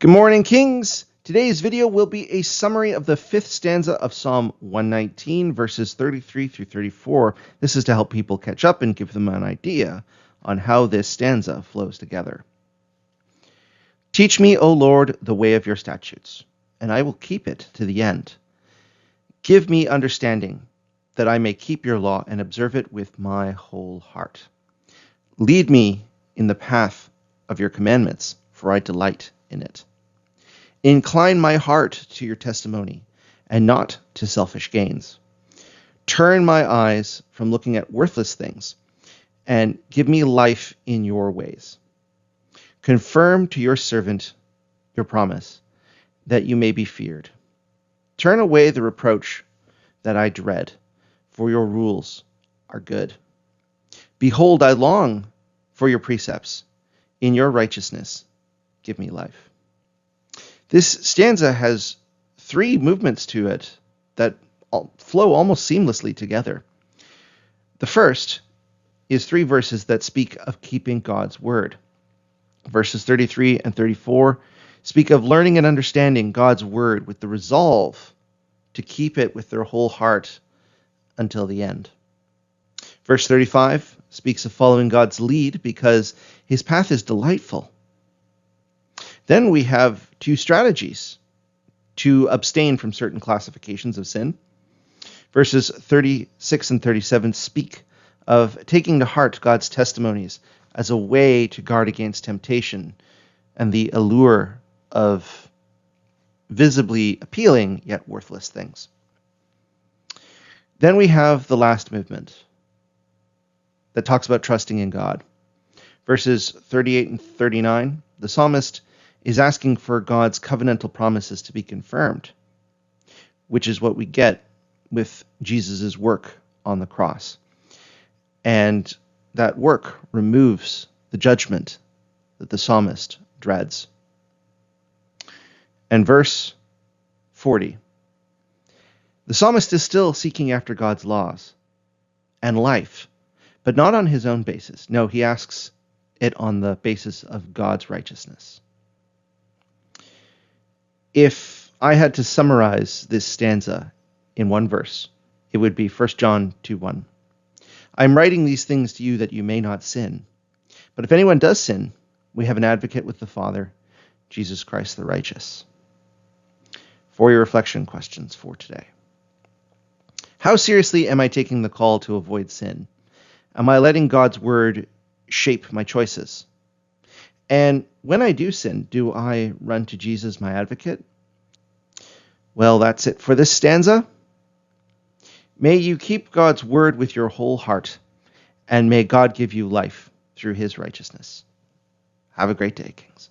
Good morning, Kings. Today's video will be a summary of the fifth stanza of Psalm 119, verses 33 through 34. This is to help people catch up and give them an idea on how this stanza flows together. Teach me, O Lord, the way of your statutes, and I will keep it to the end. Give me understanding, that I may keep your law and observe it with my whole heart. Lead me in the path of your commandments, for I delight in it. Incline my heart to your testimony, and not to selfish gains. Turn my eyes from looking at worthless things, and give me life in your ways. Confirm to your servant your promise, that you may be feared. Turn away the reproach that I dread, for your rules are good. Behold, I long for your precepts. In your righteousness, give me life. This stanza has three movements to it that flow almost seamlessly together. The first is three verses that speak of keeping God's word. Verses 33 and 34 speak of learning and understanding God's word with the resolve to keep it with their whole heart until the end. Verse 35 speaks of following God's lead because his path is delightful. Then we have two strategies to abstain from certain classifications of sin. Verses 36 and 37 speak of taking to heart God's testimonies as a way to guard against temptation and the allure of visibly appealing yet worthless things. Then we have the last movement that talks about trusting in God. Verses 38 and 39, the psalmist is asking for God's covenantal promises to be confirmed, which is what we get with Jesus' work on the cross. And that work removes the judgment that the psalmist dreads. And verse 40, the psalmist is still seeking after God's laws and life, but not on his own basis. No, he asks it on the basis of God's righteousness. If I had to summarize this stanza in one verse, it would be 1 John 2:1. I'm writing these things to you that you may not sin. But if anyone does sin, we have an advocate with the Father, Jesus Christ the righteous. For your reflection questions for today. How seriously am I taking the call to avoid sin? Am I letting God's word shape my choices? And when I do sin, do I run to Jesus, my advocate? Well, that's it for this stanza. May you keep God's word with your whole heart, and may God give you life through his righteousness. Have a great day, Kings.